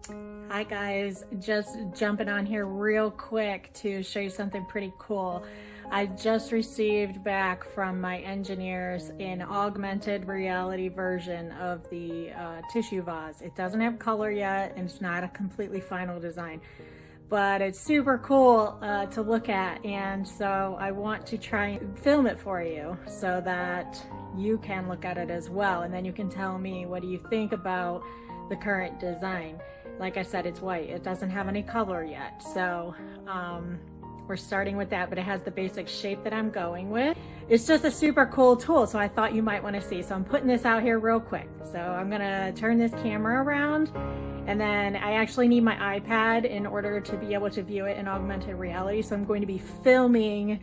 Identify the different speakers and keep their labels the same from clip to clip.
Speaker 1: Hi guys, just jumping on here real quick to show you something pretty cool. I just received back from my engineers an augmented reality version of the tissue vase. It doesn't have color yet and it's not a completely final design, but it's super cool to look at, and so I want to try and film it for you so that you can look at it as well, and then you can tell me what do you think about the current design. Like I said, it's white. It doesn't have any color yet, so we're starting with that, but it has the basic shape that I'm going with. It's just a super cool tool, so I thought you might want to see. So I'm putting this out here real quick. So I'm gonna turn this camera around, and then I actually need my iPad in order to be able to view it in augmented reality. So I'm going to be filming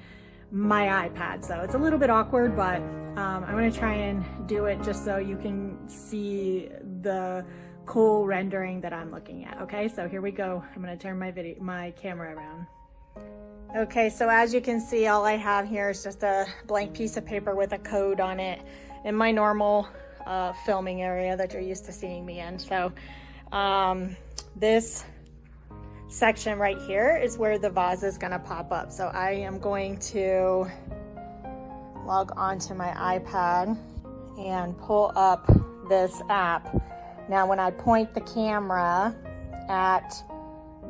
Speaker 1: my iPad. So it's a little bit awkward, but I'm gonna try and do it just so you can see the cool rendering that I'm looking at. Okay, so here we go. I'm gonna turn my camera around. Okay, so as you can see, all I have here is just a blank piece of paper with a code on it in my normal filming area that you're used to seeing me in. So this section right here is where the vase is gonna pop up. So I am going to log onto my iPad and pull up this app. Now, when I point the camera at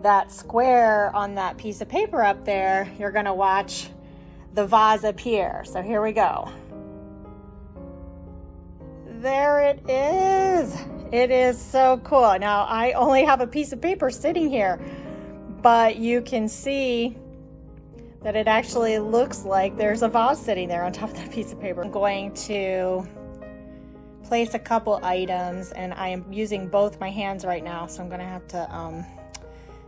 Speaker 1: that square on that piece of paper up there, you're gonna watch the vase appear. So here we go. There it is. It is so cool. Now, I only have a piece of paper sitting here, but you can see that it actually looks like there's a vase sitting there on top of that piece of paper. I'm going to place a couple items, and I am using both my hands right now, so I'm gonna have to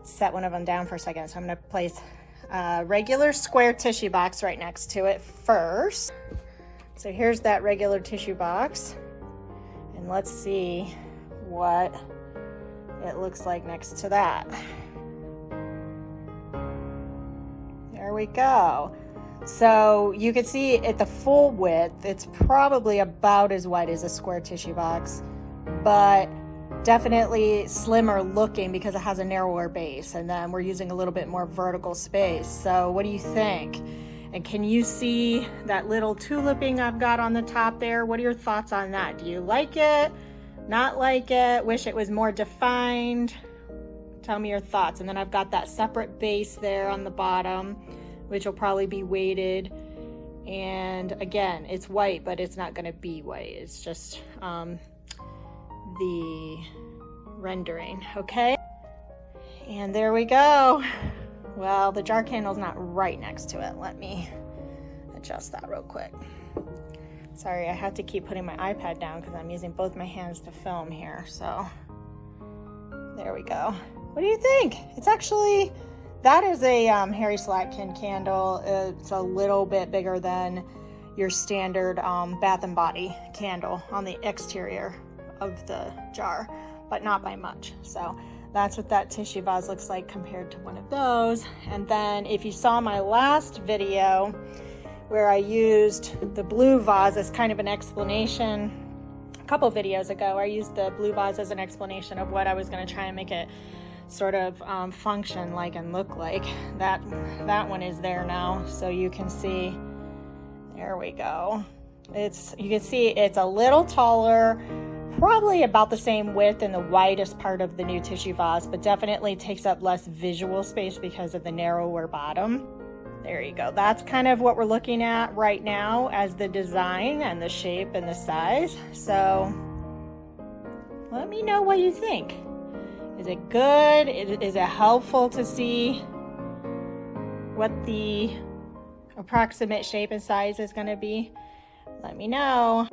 Speaker 1: set one of them down for a second. So I'm gonna place a regular square tissue box right next to it first. So here's that regular tissue box, and let's see what it looks like next to that. There we go. So you can see at the full width, it's probably about as wide as a square tissue box, but definitely slimmer looking because it has a narrower base, and then we're using a little bit more vertical space. So what do you think? And can you see that little tuliping I've got on the top there? What are your thoughts on that? Do you like it? Not like it? Wish it was more defined? Tell me your thoughts. And then I've got that separate base there on the bottom, which will probably be weighted. And again, it's white, but it's not gonna be white. It's just the rendering, okay? And there we go. Well, the jar candle's not right next to it. Let me adjust that real quick. Sorry, I have to keep putting my iPad down because I'm using both my hands to film here. So there we go. What do you think? It's actually, that is a Harry Slatkin candle. It's a little bit bigger than your standard Bath and Body candle on the exterior of the jar, but not by much. So that's what that tissue vase looks like compared to one of those. And then if you saw my last video where I used the blue vase as kind of an explanation, a couple videos ago, I used the blue vase as an explanation of what I was going to try and make it sort of function like and look like. That one is there now, so you can see. There we go. You can see it's a little taller, probably about the same width in the widest part of the new tissue vase, but definitely takes up less visual space because of the narrower bottom. There you go. That's kind of what we're looking at right now as the design and the shape and the size. So let me know what you think. Is it good? Is it helpful to see what the approximate shape and size is going to be? Let me know.